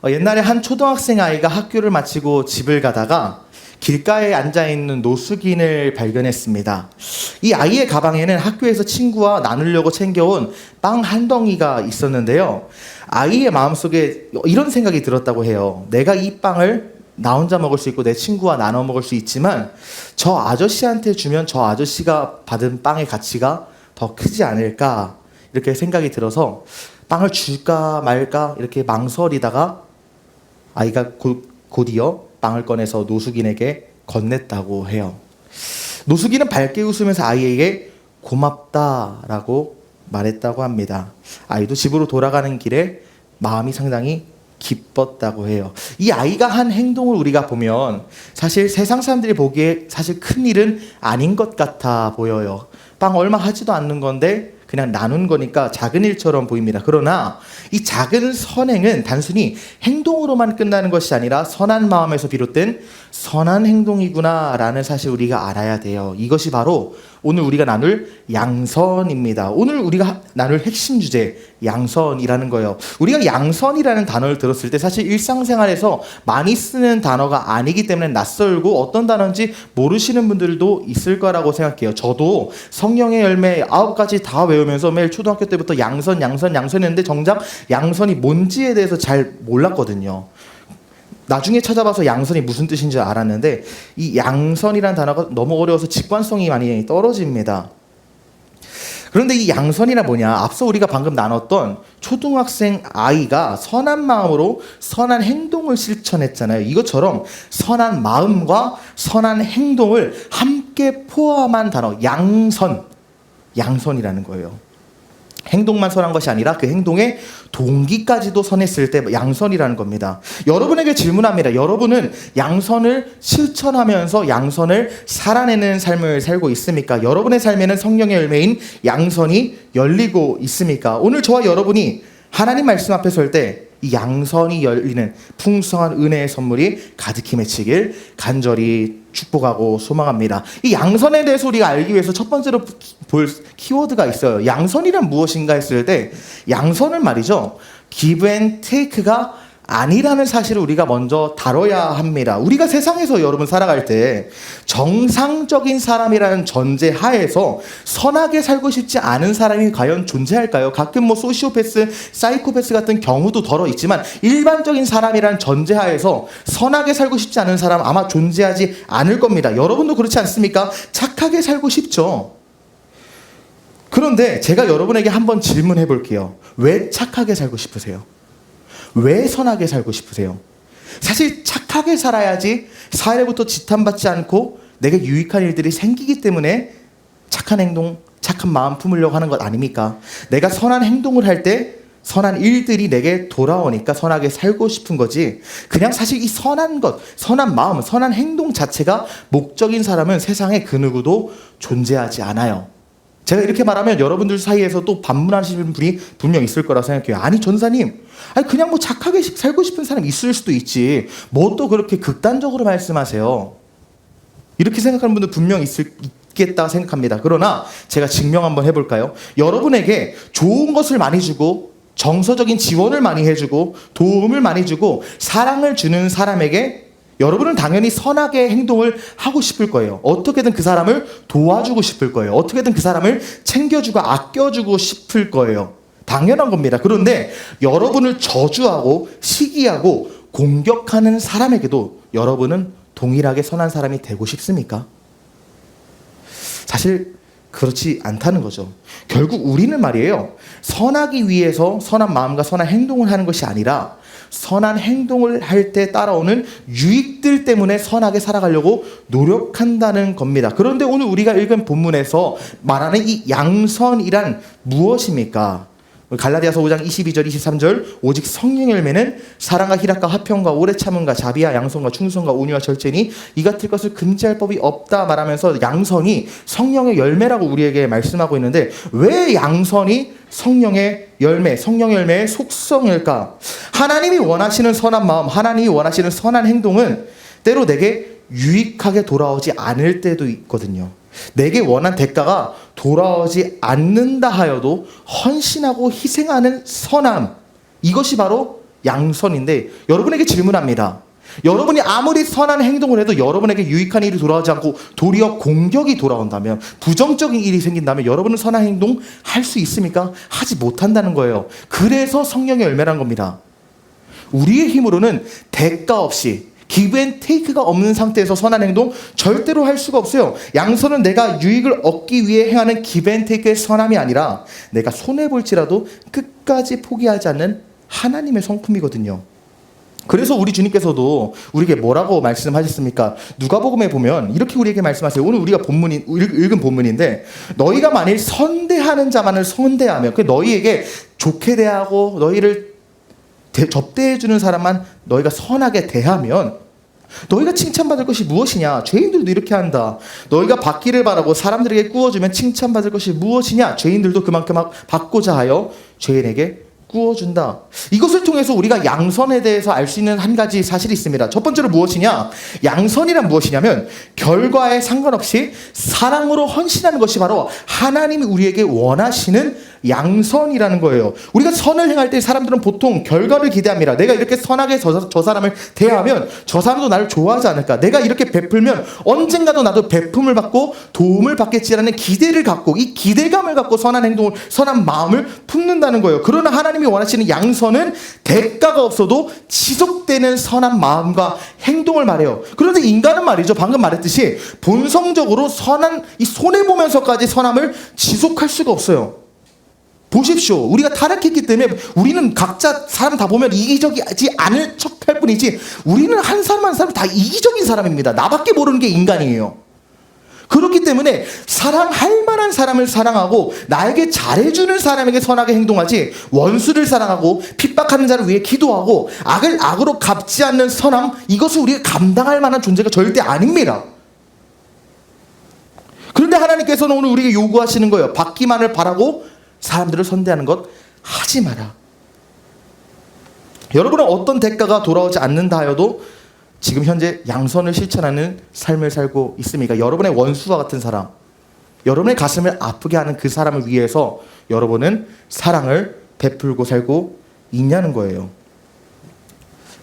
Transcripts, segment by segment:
옛날에 한 초등학생 아이가 학교를 마치고 집을 가다가 길가에 앉아있는 노숙인을 발견했습니다. 이 아이의 가방에는 학교에서 친구와 나누려고 챙겨온 빵 한 덩이가 있었는데요. 아이의 마음속에 이런 생각이 들었다고 해요. 내가 이 빵을 나 혼자 먹을 수 있고 내 친구와 나눠 먹을 수 있지만 저 아저씨한테 주면 저 아저씨가 받은 빵의 가치가 더 크지 않을까, 이렇게 생각이 들어서 빵을 줄까 말까 이렇게 망설이다가 아이가 곧이어 빵을 꺼내서 노숙인에게 건넸다고 해요. 노숙인은 밝게 웃으면서 아이에게 고맙다라고 말했다고 합니다. 아이도 집으로 돌아가는 길에 마음이 상당히 기뻤다고 해요. 이 아이가 한 행동을 우리가 보면 사실 세상 사람들이 보기에 사실 큰 일은 아닌 것 같아 보여요. 빵 얼마 하지도 않는 건데 그냥 나눈 거니까 작은 일처럼 보입니다. 그러나 이 작은 선행은 단순히 행동으로만 끝나는 것이 아니라 선한 마음에서 비롯된 선한 행동이구나라는 사실 우리가 알아야 돼요. 이것이 바로 오늘 우리가 나눌 양선입니다. 오늘 우리가 나눌 핵심 주제, 양선이라는 거예요. 우리가 양선이라는 단어를 들었을 때 사실 일상생활에서 많이 쓰는 단어가 아니기 때문에 낯설고 어떤 단어인지 모르시는 분들도 있을 거라고 생각해요. 저도 성령의 열매 9가지 다 외우면서 매일 초등학교 때부터 양선 했는데 정작 양선이 뭔지에 대해서 잘 몰랐거든요. 나중에 찾아봐서 양선이 무슨 뜻인지 알았는데 이 양선이라는 단어가 너무 어려워서 직관성이 많이 떨어집니다. 그런데 이 양선이라 뭐냐? 앞서 우리가 방금 나눴던 초등학생 아이가 선한 마음으로 선한 행동을 실천했잖아요. 이것처럼 선한 마음과 선한 행동을 함께 포함한 단어, 양선이라는 거예요. 행동만 선한 것이 아니라 그 행동의 동기까지도 선했을 때 양선이라는 겁니다. 여러분에게 질문합니다. 여러분은 양선을 실천하면서 양선을 살아내는 삶을 살고 있습니까? 여러분의 삶에는 성령의 열매인 양선이 열리고 있습니까? 오늘 저와 여러분이 하나님 말씀 앞에 설 때 이 양선이 열리는 풍성한 은혜의 선물이 가득히 맺히길 간절히 축복하고 소망합니다. 이 양선에 대해서 우리가 알기 위해서 첫 번째로 볼 키워드가 있어요. 양선이란 무엇인가 했을 때 양선은 말이죠, give and take가 아니라는 사실을 우리가 먼저 다뤄야 합니다. 우리가 세상에서 여러분 살아갈 때 정상적인 사람이라는 전제 하에서 선하게 살고 싶지 않은 사람이 과연 존재할까요? 가끔 소시오패스, 사이코패스 같은 경우도 덜어 있지만 일반적인 사람이라는 전제 하에서 선하게 살고 싶지 않은 사람 아마 존재하지 않을 겁니다. 여러분도 그렇지 않습니까? 착하게 살고 싶죠. 그런데 제가 여러분에게 한번 질문해 볼게요. 왜 착하게 살고 싶으세요? 왜 선하게 살고 싶으세요? 사실 착하게 살아야지 사회로부터 지탄받지 않고 내게 유익한 일들이 생기기 때문에 착한 행동, 착한 마음 품으려고 하는 것 아닙니까? 내가 선한 행동을 할 때 선한 일들이 내게 돌아오니까 선하게 살고 싶은 거지, 그냥 사실 이 선한 것, 선한 마음, 선한 행동 자체가 목적인 사람은 세상에 그 누구도 존재하지 않아요. 제가 이렇게 말하면 여러분들 사이에서 또 반문하시는 분이 분명 있을 거라 생각해요. 아니 전사님, 그냥 착하게 살고 싶은 사람 있을 수도 있지, 뭐 또 그렇게 극단적으로 말씀하세요. 이렇게 생각하는 분들 분명 있겠다 생각합니다. 그러나 제가 증명 한번 해볼까요? 여러분에게 좋은 것을 많이 주고 정서적인 지원을 많이 해주고 도움을 많이 주고 사랑을 주는 사람에게 여러분은 당연히 선하게 행동을 하고 싶을 거예요. 어떻게든 그 사람을 도와주고 싶을 거예요. 어떻게든 그 사람을 챙겨주고 아껴주고 싶을 거예요. 당연한 겁니다. 그런데 여러분을 저주하고 시기하고 공격하는 사람에게도 여러분은 동일하게 선한 사람이 되고 싶습니까? 사실 그렇지 않다는 거죠. 결국 우리는 말이에요, 선하기 위해서 선한 마음과 선한 행동을 하는 것이 아니라 선한 행동을 할 때 따라오는 유익들 때문에 선하게 살아가려고 노력한다는 겁니다. 그런데 오늘 우리가 읽은 본문에서 말하는 이 양선이란 무엇입니까? 갈라디아서 5장 22절 23절 오직 성령의 열매는 사랑과 희락과 화평과 오래 참음과 자비와 양선과 충성과 온유와 절제니 이 같은 것을 금지할 법이 없다 말하면서 양선이 성령의 열매라고 우리에게 말씀하고 있는데, 왜 양선이 성령의 열매의 속성일까? 하나님이 원하시는 선한 마음, 하나님이 원하시는 선한 행동은 때로 내게 유익하게 돌아오지 않을 때도 있거든요. 내게 원한 대가가 돌아오지 않는다 하여도 헌신하고 희생하는 선함, 이것이 바로 양선인데 여러분에게 질문합니다. 여러분이 아무리 선한 행동을 해도 여러분에게 유익한 일이 돌아오지 않고 도리어 공격이 돌아온다면, 부정적인 일이 생긴다면 여러분은 선한 행동 할 수 있습니까? 하지 못한다는 거예요. 그래서 성령의 열매라는 겁니다. 우리의 힘으로는 대가 없이 기브 앤 테이크가 없는 상태에서 선한 행동 절대로 할 수가 없어요. 양선은 내가 유익을 얻기 위해 행하는 기브 앤 테이크의 선함이 아니라 내가 손해볼지라도 끝까지 포기하지 않는 하나님의 성품이거든요. 그래서 우리 주님께서도 우리에게 뭐라고 말씀하셨습니까? 누가복음에 보면 이렇게 우리에게 말씀하세요. 오늘 우리가 읽은 본문인데, 너희가 만일 선대하는 자만을 선대하며, 너희에게 좋게 대하고 너희를 접대해주는 사람만 너희가 선하게 대하면 너희가 칭찬받을 것이 무엇이냐? 죄인들도 이렇게 한다. 너희가 받기를 바라고 사람들에게 꾸어주면 칭찬받을 것이 무엇이냐? 죄인들도 그만큼 받고자 하여 죄인에게 꾸어준다. 이것을 통해서 우리가 양선에 대해서 알 수 있는 한 가지 사실이 있습니다. 첫 번째로 무엇이냐? 양선이란 무엇이냐면 결과에 상관없이 사랑으로 헌신하는 것이 바로 하나님이 우리에게 원하시는 양선이라는 거예요. 우리가 선을 행할 때 사람들은 보통 결과를 기대합니다. 내가 이렇게 선하게 저 사람을 대하면 저 사람도 나를 좋아하지 않을까? 내가 이렇게 베풀면 언젠가도 나도 베품을 받고 도움을 받겠지라는 기대를 갖고, 이 기대감을 갖고 선한 행동을, 선한 마음을 품는다는 거예요. 그러나 하나님이 원하시는 양선은 대가가 없어도 지속되는 선한 마음과 행동을 말해요. 그런데 인간은 말이죠, 방금 말했듯이 본성적으로 선한, 이 손해보면서까지 선함을 지속할 수가 없어요. 보십시오. 우리가 타락했기 때문에 우리는 각자 사람 다 보면 이기적이지 않을 척할 뿐이지, 우리는 한 사람 한 사람 다 이기적인 사람입니다. 나밖에 모르는 게 인간이에요. 그렇기 때문에 사랑할 만한 사람을 사랑하고 나에게 잘해주는 사람에게 선하게 행동하지, 원수를 사랑하고 핍박하는 자를 위해 기도하고 악을 악으로 갚지 않는 선함, 이것을 우리가 감당할 만한 존재가 절대 아닙니다. 그런데 하나님께서는 오늘 우리에게 요구하시는 거예요. 받기만을 바라고 사람들을 선대하는 것 하지 마라. 여러분은 어떤 대가가 돌아오지 않는다 하여도 지금 현재 양선을 실천하는 삶을 살고 있습니까? 여러분의 원수와 같은 사람, 여러분의 가슴을 아프게 하는 그 사람을 위해서 여러분은 사랑을 베풀고 살고 있냐는 거예요.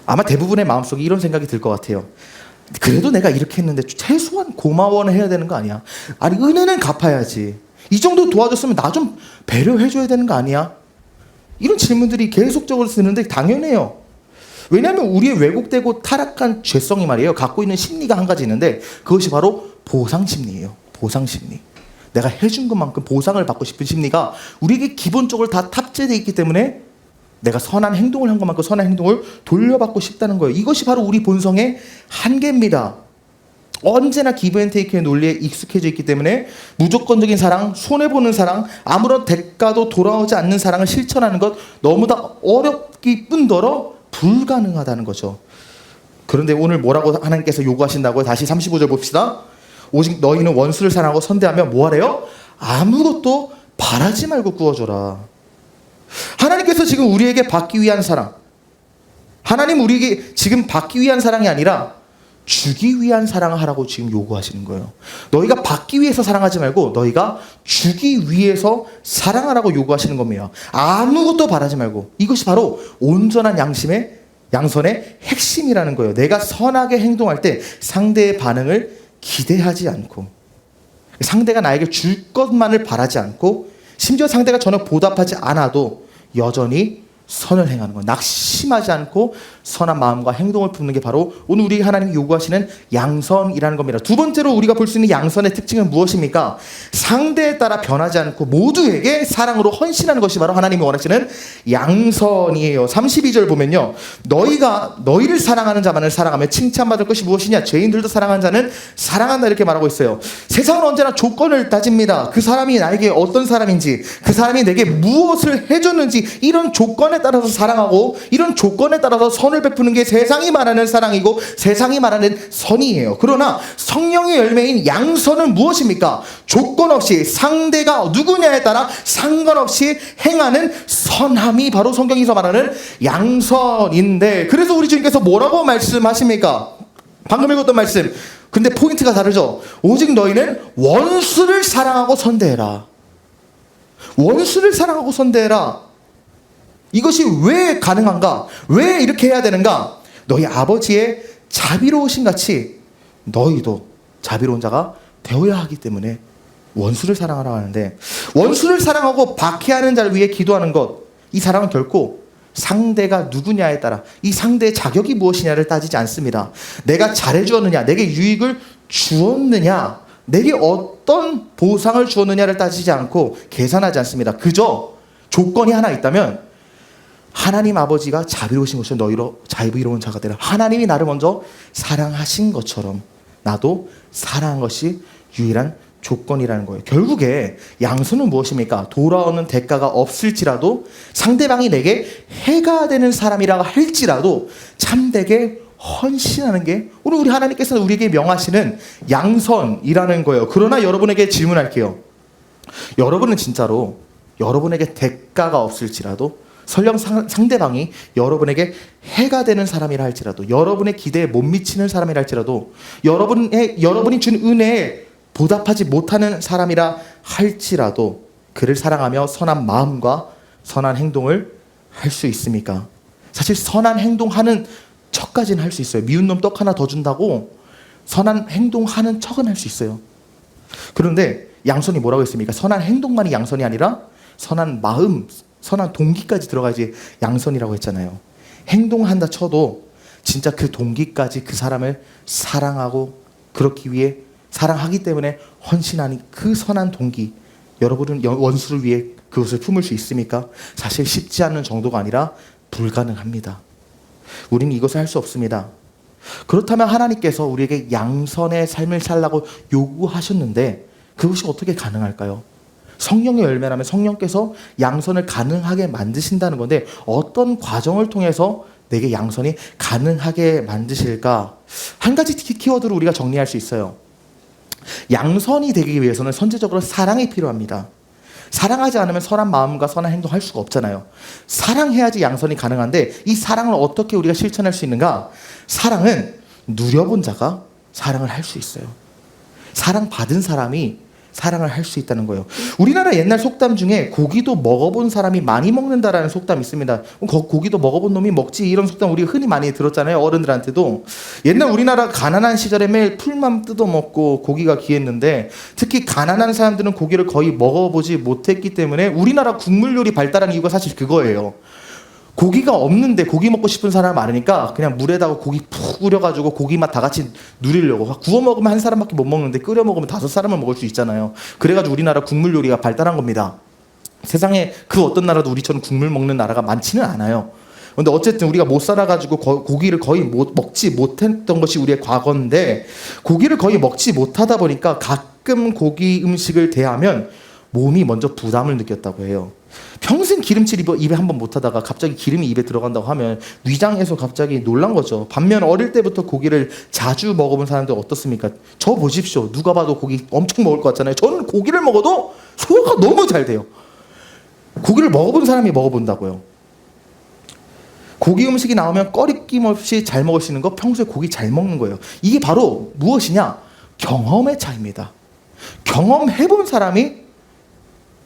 아마 대부분의 마음속에 이런 생각이 들 것 같아요. 그래도 내가 이렇게 했는데 최소한 고마워는 해야 되는 거 아니야? 아니, 은혜는 갚아야지. 이 정도 도와줬으면 나 좀 배려해줘야 되는 거 아니야? 이런 질문들이 계속적으로 쓰는데 당연해요. 왜냐하면 우리의 왜곡되고 타락한 죄성이 말이에요, 갖고 있는 심리가 한 가지 있는데, 그것이 바로 보상심리예요. 보상심리. 내가 해준 것만큼 보상을 받고 싶은 심리가 우리에게 기본적으로 다 탑재되어 있기 때문에 내가 선한 행동을 한 것만큼 선한 행동을 돌려받고 싶다는 거예요. 이것이 바로 우리 본성의 한계입니다. 언제나 기브 앤 테이크의 논리에 익숙해져 있기 때문에 무조건적인 사랑, 손해보는 사랑, 아무런 대가도 돌아오지 않는 사랑을 실천하는 것 너무나 어렵기 뿐더러 불가능하다는 거죠. 그런데 오늘 뭐라고 하나님께서 요구하신다고요? 다시 35절 봅시다. 오직 너희는 원수를 사랑하고 선대하며 뭐하래요? 아무것도 바라지 말고 구워줘라. 하나님께서 지금 우리에게 받기 위한 사랑, 하나님 우리에게 지금 받기 위한 사랑이 아니라 주기 위한 사랑을 하라고 지금 요구하시는 거예요. 너희가 받기 위해서 사랑하지 말고 너희가 주기 위해서 사랑하라고 요구하시는 겁니다. 아무것도 바라지 말고. 이것이 바로 온전한 양선의 핵심이라는 거예요. 내가 선하게 행동할 때 상대의 반응을 기대하지 않고, 상대가 나에게 줄 것만을 바라지 않고, 심지어 상대가 전혀 보답하지 않아도 여전히 선을 행하는 것, 낙심하지 않고 선한 마음과 행동을 품는 게 바로 오늘 우리 하나님이 요구하시는 양선이라는 겁니다. 두 번째로 우리가 볼 수 있는 양선의 특징은 무엇입니까? 상대에 따라 변하지 않고 모두에게 사랑으로 헌신하는 것이 바로 하나님이 원하시는 양선이에요. 32절 보면요, 너희가 너희를 사랑하는 자만을 사랑하며 칭찬받을 것이 무엇이냐? 죄인들도 사랑하는 자는 사랑한다, 이렇게 말하고 있어요. 세상은 언제나 조건을 따집니다. 그 사람이 나에게 어떤 사람인지, 그 사람이 내게 무엇을 해줬는지, 이런 조건에 따라서 사랑하고 이런 조건에 따라서 선을 베푸는 게 세상이 말하는 사랑이고 세상이 말하는 선이에요. 그러나 성령의 열매인 양선은 무엇입니까? 조건 없이 상대가 누구냐에 따라 상관없이 행하는 선함이 바로 성경에서 말하는 양선인데, 그래서 우리 주님께서 뭐라고 말씀하십니까? 방금 읽었던 말씀, 근데 포인트가 다르죠. 오직 너희는 원수를 사랑하고 선대해라. 원수를 사랑하고 선대해라. 이것이 왜 가능한가? 왜 이렇게 해야 되는가? 너희 아버지의 자비로우신 같이 너희도 자비로운 자가 되어야 하기 때문에 원수를 사랑하라고 하는데, 원수를 사랑하고 박해하는 자를 위해 기도하는 것, 이 사랑은 결코 상대가 누구냐에 따라, 이 상대의 자격이 무엇이냐를 따지지 않습니다. 내가 잘해주었느냐, 내게 유익을 주었느냐, 내게 어떤 보상을 주었느냐를 따지지 않고 계산하지 않습니다. 그저 조건이 하나 있다면, 하나님 아버지가 자비로우신 것처럼 너희로 자비로운 자가 되라. 하나님이 나를 먼저 사랑하신 것처럼 나도 사랑한 것이 유일한 조건이라는 거예요. 결국에 양선은 무엇입니까? 돌아오는 대가가 없을지라도, 상대방이 내게 해가 되는 사람이라고 할지라도 참되게 헌신하는 게 오늘 우리 하나님께서 우리에게 명하시는 양선이라는 거예요. 그러나 여러분에게 질문할게요. 여러분은 진짜로 여러분에게 대가가 없을지라도, 설령 상대방이 여러분에게 해가 되는 사람이라 할지라도, 여러분의 기대에 못 미치는 사람이라 할지라도, 여러분이 준 은혜에 보답하지 못하는 사람이라 할지라도 그를 사랑하며 선한 마음과 선한 행동을 할 수 있습니까? 사실 선한 행동하는 척까지는 할 수 있어요. 미운 놈 떡 하나 더 준다고 선한 행동하는 척은 할 수 있어요. 그런데 양선이 뭐라고 했습니까? 선한 행동만이 양선이 아니라 선한 마음, 선한 동기까지 들어가야지 양선이라고 했잖아요. 행동한다 쳐도 진짜 그 동기까지 그 사람을 사랑하고 그렇기 위해, 사랑하기 때문에 헌신하는 그 선한 동기, 여러분은 원수를 위해 그것을 품을 수 있습니까? 사실 쉽지 않은 정도가 아니라 불가능합니다. 우리는 이것을 할 수 없습니다. 그렇다면 하나님께서 우리에게 양선의 삶을 살라고 요구하셨는데 그것이 어떻게 가능할까요? 성령의 열매라면 성령께서 양선을 가능하게 만드신다는 건데, 어떤 과정을 통해서 내게 양선이 가능하게 만드실까? 한 가지 키워드로 우리가 정리할 수 있어요. 양선이 되기 위해서는 선제적으로 사랑이 필요합니다. 사랑하지 않으면 선한 마음과 선한 행동할 수가 없잖아요. 사랑해야지 양선이 가능한데, 이 사랑을 어떻게 우리가 실천할 수 있는가? 사랑은 누려본 자가 사랑을 할 수 있어요. 사랑받은 사람이 사랑을 할 수 있다는 거예요. 우리나라 옛날 속담 중에 고기도 먹어본 사람이 많이 먹는다라는 속담이 있습니다. 고기도 먹어본 놈이 먹지, 이런 속담 우리가 흔히 많이 들었잖아요. 어른들한테도. 옛날 우리나라 가난한 시절에 매일 풀만 뜯어먹고 고기가 귀했는데, 특히 가난한 사람들은 고기를 거의 먹어보지 못했기 때문에 우리나라 국물 요리 발달한 이유가 사실 그거예요. 고기가 없는데 고기 먹고 싶은 사람 많으니까 그냥 물에다가 고기 푹 우려가지고 고기 맛 다 같이 누리려고. 구워 먹으면 한 사람밖에 못 먹는데 끓여 먹으면 5사람은 먹을 수 있잖아요. 그래가지고 우리나라 국물 요리가 발달한 겁니다. 세상에 그 어떤 나라도 우리처럼 국물 먹는 나라가 많지는 않아요. 근데 어쨌든 우리가 못 살아가지고 고기를 거의 먹지 못했던 것이 우리의 과거인데, 고기를 거의 먹지 못하다 보니까 가끔 고기 음식을 대하면 몸이 먼저 부담을 느꼈다고 해요. 평생 기름칠 입에 한번 못하다가 갑자기 기름이 입에 들어간다고 하면 위장에서 갑자기 놀란 거죠. 반면 어릴 때부터 고기를 자주 먹어본 사람들 어떻습니까? 저 보십시오. 누가 봐도 고기 엄청 먹을 것 같잖아요. 저는 고기를 먹어도 소화가 너무 잘 돼요. 고기를 먹어본 사람이 먹어본다고요. 고기 음식이 나오면 꺼리낌 없이 잘 먹을 수 있는 거, 평소에 고기 잘 먹는 거예요. 이게 바로 무엇이냐? 경험의 차이입니다. 경험해본 사람이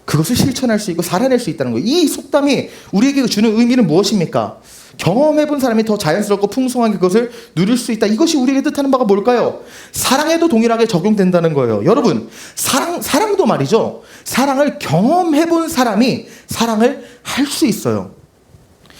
그것을 실천할 수 있고 살아낼 수 있다는 거예요. 이 속담이 우리에게 주는 의미는 무엇입니까? 경험해본 사람이 더 자연스럽고 풍성하게 그것을 누릴 수 있다. 이것이 우리에게 뜻하는 바가 뭘까요? 사랑에도 동일하게 적용된다는 거예요. 여러분, 사랑도 말이죠. 사랑을 경험해본 사람이 사랑을 할 수 있어요.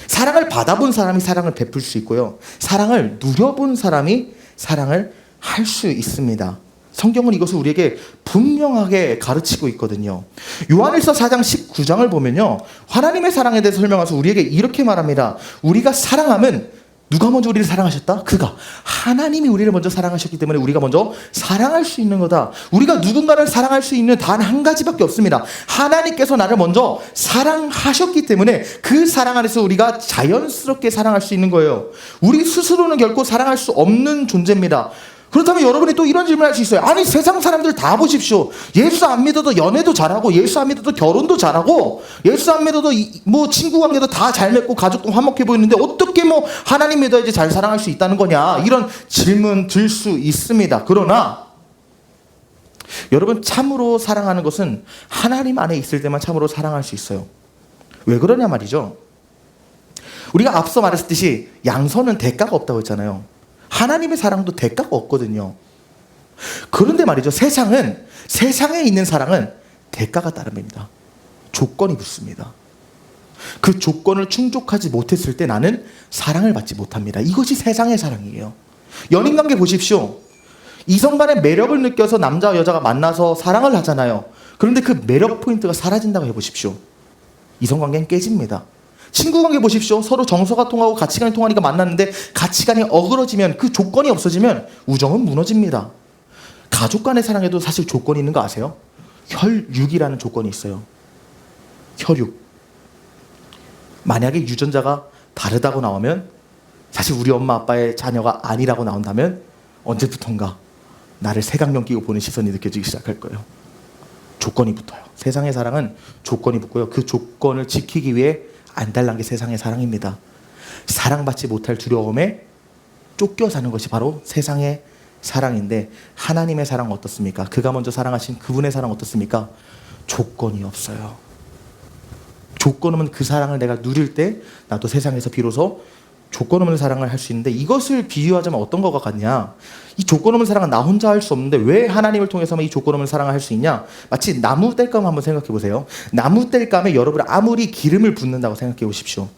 사랑을 받아본 사람이 사랑을 베풀 수 있고요. 사랑을 누려본 사람이 사랑을 할 수 있습니다. 성경은 이것을 우리에게 분명하게 가르치고 있거든요. 요한일서 4장 19장을 보면요, 하나님의 사랑에 대해서 설명해서 우리에게 이렇게 말합니다. 우리가 사랑하면 누가 먼저 우리를 사랑하셨다? 그가, 하나님이 우리를 먼저 사랑하셨기 때문에 우리가 먼저 사랑할 수 있는 거다. 우리가 누군가를 사랑할 수 있는 단 한 가지밖에 없습니다. 하나님께서 나를 먼저 사랑하셨기 때문에 그 사랑 안에서 우리가 자연스럽게 사랑할 수 있는 거예요. 우리 스스로는 결코 사랑할 수 없는 존재입니다. 그렇다면 여러분이 또 이런 질문을 할 수 있어요. 아니, 세상 사람들 다 보십시오. 예수 안 믿어도 연애도 잘하고, 예수 안 믿어도 결혼도 잘하고, 예수 안 믿어도 뭐 친구 관계도 다 잘 맺고 가족도 화목해 보이는데 어떻게 뭐 하나님 믿어야지 잘 사랑할 수 있다는 거냐, 이런 질문 들 수 있습니다. 그러나 여러분, 참으로 사랑하는 것은 하나님 안에 있을 때만 참으로 사랑할 수 있어요. 왜 그러냐 말이죠. 우리가 앞서 말했듯이 양선은 대가가 없다고 했잖아요. 하나님의 사랑도 대가가 없거든요. 그런데 말이죠. 세상에 있는 사랑은 대가가 따릅니다. 조건이 붙습니다. 그 조건을 충족하지 못했을 때 나는 사랑을 받지 못합니다. 이것이 세상의 사랑이에요. 연인관계 보십시오. 이성 간의 매력을 느껴서 남자와 여자가 만나서 사랑을 하잖아요. 그런데 그 매력 포인트가 사라진다고 해보십시오. 이성관계는 깨집니다. 친구관계 보십시오. 서로 정서가 통하고 가치관이 통하니까 만났는데 가치관이 어그러지면, 그 조건이 없어지면 우정은 무너집니다. 가족 간의 사랑에도 사실 조건이 있는 거 아세요? 혈육이라는 조건이 있어요. 혈육. 만약에 유전자가 다르다고 나오면, 사실 우리 엄마 아빠의 자녀가 아니라고 나온다면 언제부턴가 나를 색안경 끼고 보는 시선이 느껴지기 시작할 거예요. 조건이 붙어요. 세상의 사랑은 조건이 붙고요. 그 조건을 지키기 위해 안달난 게 세상의 사랑입니다. 사랑받지 못할 두려움에 쫓겨 사는 것이 바로 세상의 사랑인데, 하나님의 사랑은 어떻습니까? 그가 먼저 사랑하신 그분의 사랑 어떻습니까? 조건이 없어요. 조건 없는 그 사랑을 내가 누릴 때 나도 세상에서 비로소 조건 없는 사랑을 할 수 있는데, 이것을 비유하자면 어떤 것과 같냐? 이 조건 없는 사랑은 나 혼자 할 수 없는데 왜 하나님을 통해서만 이 조건 없는 사랑을 할 수 있냐? 마치 나무 땔감 한번 생각해 보세요. 나무 땔감에 여러분 아무리 기름을 붓는다고 생각해 보십시오.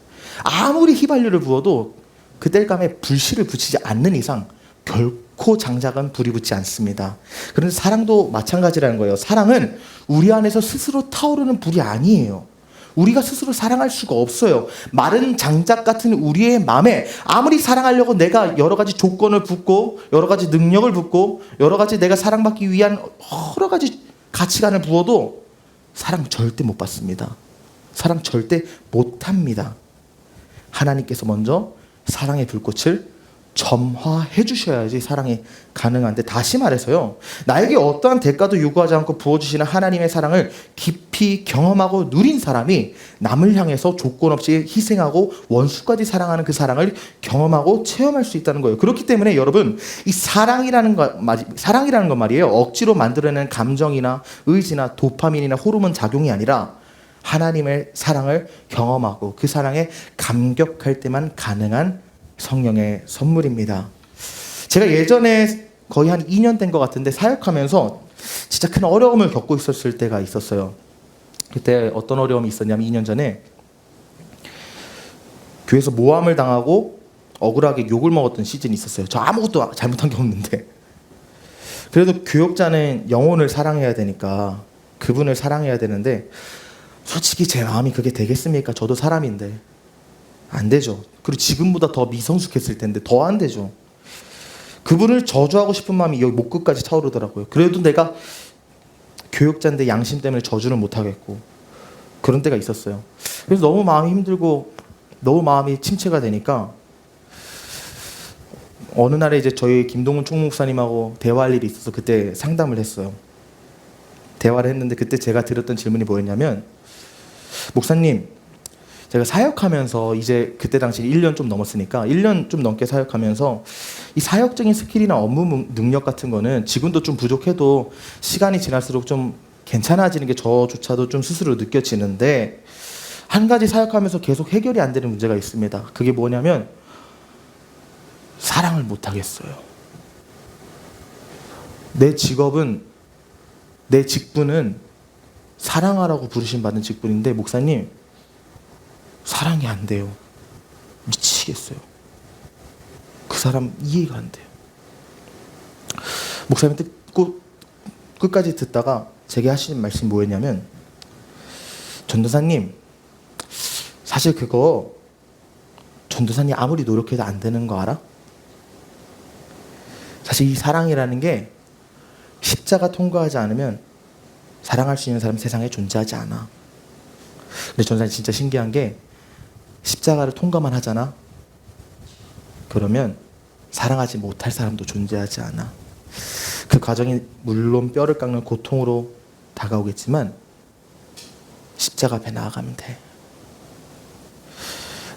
아무리 휘발유를 부어도 그 땔감에 불씨를 붙이지 않는 이상 결코 장작은 불이 붙지 않습니다. 그런데 사랑도 마찬가지라는 거예요. 사랑은 우리 안에서 스스로 타오르는 불이 아니에요. 우리가 스스로 사랑할 수가 없어요. 마른 장작 같은 우리의 마음에 아무리 사랑하려고 내가 여러 가지 조건을 붓고 여러 가지 능력을 붓고 여러 가지 내가 사랑받기 위한 여러 가지 가치관을 부어도 사랑 절대 못 받습니다. 사랑 절대 못합니다. 하나님께서 먼저 사랑의 불꽃을 점화해 주셔야지 사랑이 가능한데, 다시 말해서요, 나에게 어떠한 대가도 요구하지 않고 부어주시는 하나님의 사랑을 깊이 경험하고 누린 사람이 남을 향해서 조건 없이 희생하고 원수까지 사랑하는 그 사랑을 경험하고 체험할 수 있다는 거예요. 그렇기 때문에 여러분, 이 사랑이라는 건 말이에요, 억지로 만들어낸 감정이나 의지나 도파민이나 호르몬 작용이 아니라 하나님의 사랑을 경험하고 그 사랑에 감격할 때만 가능한 성령의 선물입니다. 제가 예전에 거의 한 2년 된 것 같은데 사역하면서 진짜 큰 어려움을 겪고 있었을 때가 있었어요. 그때 어떤 어려움이 있었냐면, 2년 전에 교회에서 모함을 당하고 억울하게 욕을 먹었던 시즌이 있었어요. 저 아무것도 잘못한 게 없는데. 그래도 교역자는 영혼을 사랑해야 되니까 그분을 사랑해야 되는데, 솔직히 제 마음이 그게 되겠습니까? 저도 사람인데 안 되죠. 그리고 지금보다 더 미성숙했을 텐데 더 안 되죠. 그분을 저주하고 싶은 마음이 여기 목 끝까지 차오르더라고요. 그래도 내가 교역자인데 양심 때문에 저주를 못 하겠고, 그런 때가 있었어요. 그래서 너무 마음이 힘들고 너무 마음이 침체가 되니까 어느 날에 이제 저희 김동훈 총목사님하고 대화할 일이 있어서 그때 상담을 했어요. 대화를 했는데 그때 제가 드렸던 질문이 뭐였냐면, 목사님, 제가 사역하면서 이제 그때 당시 1년 좀 넘었으니까 1년 좀 넘게 사역하면서 이 사역적인 스킬이나 업무 능력 같은 거는 지금도 좀 부족해도 시간이 지날수록 좀 괜찮아지는 게 저조차도 좀 스스로 느껴지는데, 한 가지 사역하면서 계속 해결이 안 되는 문제가 있습니다. 그게 뭐냐면 사랑을 못 하겠어요. 내 직분은 사랑하라고 부르심 받은 직분인데, 목사님 사랑이 안 돼요. 미치겠어요. 그 사람 이해가 안 돼요. 목사님 끝까지 듣다가 제게 하시는 말씀이 뭐였냐면, 전도사님, 사실 그거 전도사님 아무리 노력해도 안 되는 거 알아? 사실 이 사랑이라는 게 십자가 통과하지 않으면 사랑할 수 있는 사람 세상에 존재하지 않아. 근데 전도사님 진짜 신기한 게, 십자가를 통과만 하잖아. 그러면 사랑하지 못할 사람도 존재하지 않아. 그 과정이 물론 뼈를 깎는 고통으로 다가오겠지만 십자가 앞에 나아가면 돼.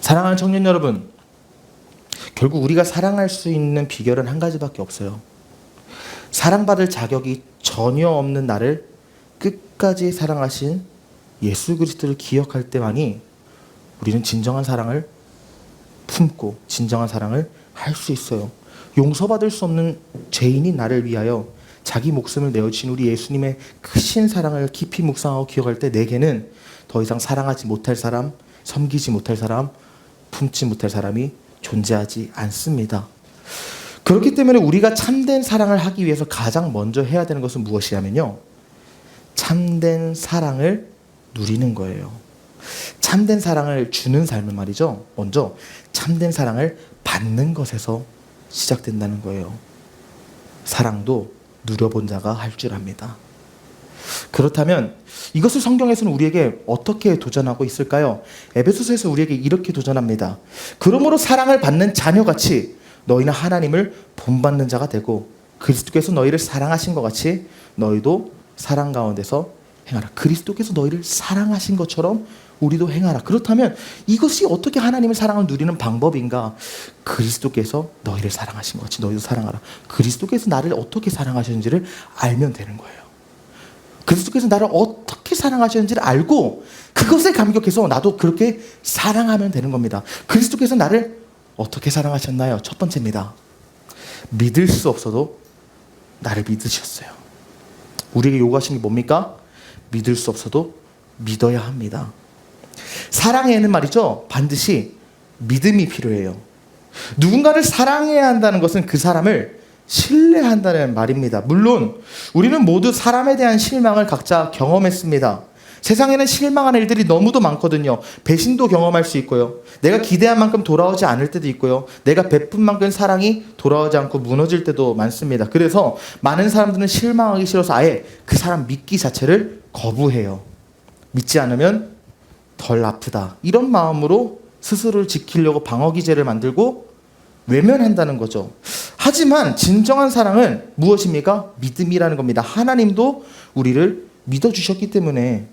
사랑하는 청년 여러분, 결국 우리가 사랑할 수 있는 비결은 한 가지밖에 없어요. 사랑받을 자격이 전혀 없는 나를 끝까지 사랑하신 예수 그리스도를 기억할 때만이 우리는 진정한 사랑을 품고 진정한 사랑을 할 수 있어요. 용서받을 수 없는 죄인인 나를 위하여 자기 목숨을 내어주신 우리 예수님의 크신 사랑을 깊이 묵상하고 기억할 때 내게는 더 이상 사랑하지 못할 사람, 섬기지 못할 사람, 품지 못할 사람이 존재하지 않습니다. 그렇기 때문에 우리가 참된 사랑을 하기 위해서 가장 먼저 해야 되는 것은 무엇이냐면요, 참된 사랑을 누리는 거예요. 참된 사랑을 주는 삶은 말이죠, 먼저 참된 사랑을 받는 것에서 시작된다는 거예요. 사랑도 누려본 자가 할 줄 압니다. 그렇다면 이것을 성경에서는 우리에게 어떻게 도전하고 있을까요? 에베소서에서 우리에게 이렇게 도전합니다. 그러므로 사랑을 받는 자녀같이 너희는 하나님을 본받는 자가 되고 그리스도께서 너희를 사랑하신 것 같이 너희도 사랑 가운데서 행하라. 그리스도께서 너희를 사랑하신 것처럼 우리도 행하라. 그렇다면 이것이 어떻게 하나님의 사랑을 누리는 방법인가? 그리스도께서 너희를 사랑하신 것 같이 너희도 사랑하라. 그리스도께서 나를 어떻게 사랑하셨는지를 알면 되는 거예요. 그리스도께서 나를 어떻게 사랑하셨는지를 알고 그것에 감격해서 나도 그렇게 사랑하면 되는 겁니다. 그리스도께서 나를 어떻게 사랑하셨나요? 첫 번째입니다. 믿을 수 없어도 나를 믿으셨어요. 우리에게 요구하신 게 뭡니까? 믿을 수 없어도 믿어야 합니다. 사랑에는 말이죠, 반드시 믿음이 필요해요. 누군가를 사랑해야 한다는 것은 그 사람을 신뢰한다는 말입니다. 물론 우리는 모두 사람에 대한 실망을 각자 경험했습니다. 세상에는 실망하는 일들이 너무도 많거든요. 배신도 경험할 수 있고요. 내가 기대한 만큼 돌아오지 않을 때도 있고요. 내가 베푼 만큼 사랑이 돌아오지 않고 무너질 때도 많습니다. 그래서 많은 사람들은 실망하기 싫어서 아예 그 사람 믿기 자체를 거부해요. 믿지 않으면 덜 아프다, 이런 마음으로 스스로를 지키려고 방어기제를 만들고 외면한다는 거죠. 하지만 진정한 사랑은 무엇입니까? 믿음이라는 겁니다. 하나님도 우리를 믿어주셨기 때문에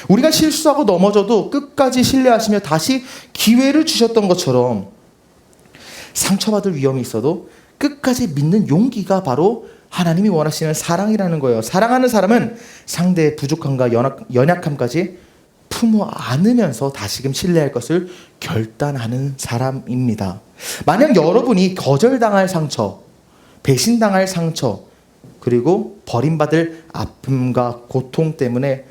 우리가 실수하고 넘어져도 끝까지 신뢰하시며 다시 기회를 주셨던 것처럼 상처받을 위험이 있어도 끝까지 믿는 용기가 바로 하나님이 원하시는 사랑이라는 거예요. 사랑하는 사람은 상대의 부족함과 연약함까지 품어 안으면서 다시금 신뢰할 것을 결단하는 사람입니다. 만약 여러분이 거절당할 상처, 배신당할 상처, 그리고 버림받을 아픔과 고통 때문에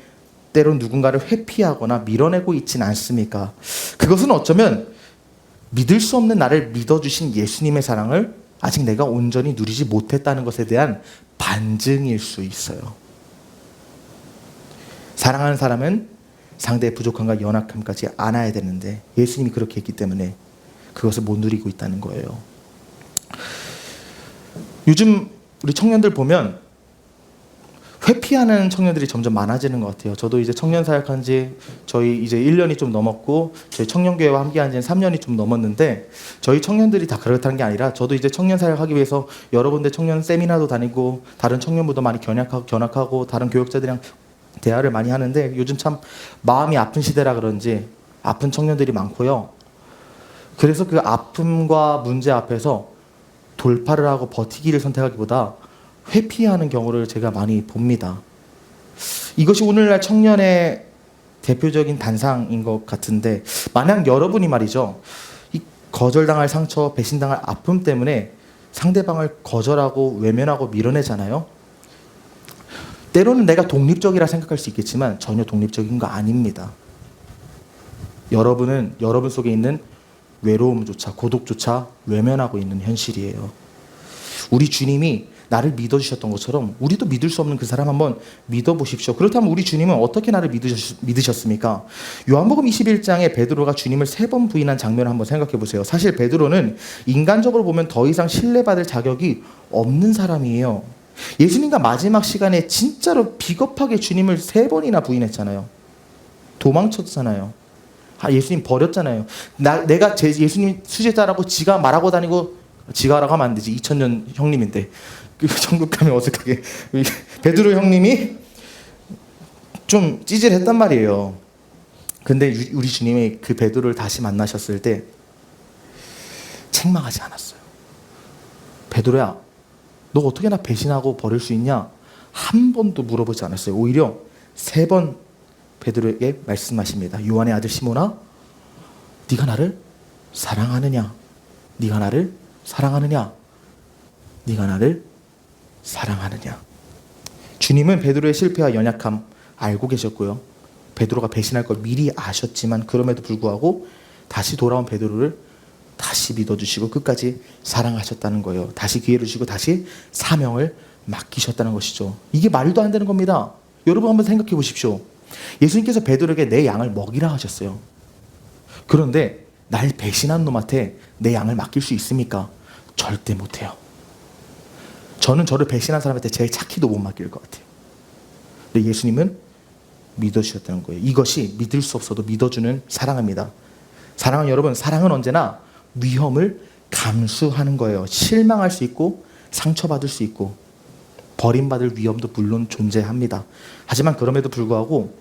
때론 누군가를 회피하거나 밀어내고 있지는 않습니까? 그것은 어쩌면 믿을 수 없는 나를 믿어주신 예수님의 사랑을 아직 내가 온전히 누리지 못했다는 것에 대한 반증일 수 있어요. 사랑하는 사람은 상대의 부족함과 연약함까지 안아야 되는데 예수님이 그렇게 했기 때문에 그것을 못 누리고 있다는 거예요. 요즘 우리 청년들 보면 회피하는 청년들이 점점 많아지는 것 같아요. 저도 이제 청년 사역한 지 저희 이제 1년이 좀 넘었고 저희 청년교회와 함께한 지는 3년이 좀 넘었는데 저희 청년들이 다 그렇다는 게 아니라 저도 이제 청년 사역하기 위해서 여러 군데 청년 세미나도 다니고 다른 청년부도 많이 견학하고 다른 교육자들이랑 대화를 많이 하는데 요즘 참 마음이 아픈 시대라 그런지 아픈 청년들이 많고요. 그래서 그 아픔과 문제 앞에서 돌파를 하고 버티기를 선택하기보다 회피하는 경우를 제가 많이 봅니다. 이것이 오늘날 청년의 대표적인 단상인 것 같은데 만약 여러분이 말이죠, 이 거절당할 상처, 배신당할 아픔 때문에 상대방을 거절하고 외면하고 밀어내잖아요. 때로는 내가 독립적이라 생각할 수 있겠지만 전혀 독립적인 거 아닙니다. 여러분은 여러분 속에 있는 외로움조차 고독조차 외면하고 있는 현실이에요. 우리 주님이 나를 믿어주셨던 것처럼 우리도 믿을 수 없는 그 사람 한번 믿어보십시오. 그렇다면 우리 주님은 어떻게 나를 믿으셨습니까? 요한복음 21장에 베드로가 주님을 3번 부인한 장면을 한번 생각해 보세요. 사실 베드로는 인간적으로 보면 더 이상 신뢰받을 자격이 없는 사람이에요. 예수님과 마지막 시간에 진짜로 비겁하게 주님을 3번이나 부인했잖아요. 도망쳤잖아요. 예수님 버렸잖아요. 내가 예수님 수제자라고 지가 말하고 다니고, 지가 라고 하면 안 되지. 2000년 형님인데. 천국 가면 어색하게. 베드로 형님이 좀 찌질했단 말이에요. 근데 우리 주님이 그 베드로를 다시 만나셨을 때 책망하지 않았어요. 베드로야, 너 어떻게 나 배신하고 버릴 수 있냐? 한 번도 물어보지 않았어요. 오히려 3번 베드로에게 말씀하십니다. 요한의 아들 시몬아, 네가 나를 사랑하느냐? 네가 나를 사랑하느냐? 네가 나를 사랑하느냐? 주님은 베드로의 실패와 연약함 알고 계셨고요. 베드로가 배신할 걸 미리 아셨지만 그럼에도 불구하고 다시 돌아온 베드로를 다시 믿어주시고 끝까지 사랑하셨다는 거예요. 다시 기회를 주시고 다시 사명을 맡기셨다는 것이죠. 이게 말도 안 되는 겁니다. 여러분 한번 생각해 보십시오. 예수님께서 베드로에게 내 양을 먹이라 하셨어요. 그런데 날 배신한 놈한테 내 양을 맡길 수 있습니까? 절대 못해요. 저는 저를 배신한 사람한테 제 차키도 못 맡길 것 같아요. 근데 예수님은 믿어주셨다는 거예요. 이것이 믿을 수 없어도 믿어주는 사랑입니다. 사랑은 여러분, 사랑은 언제나 위험을 감수하는 거예요. 실망할 수 있고 상처받을 수 있고 버림받을 위험도 물론 존재합니다. 하지만 그럼에도 불구하고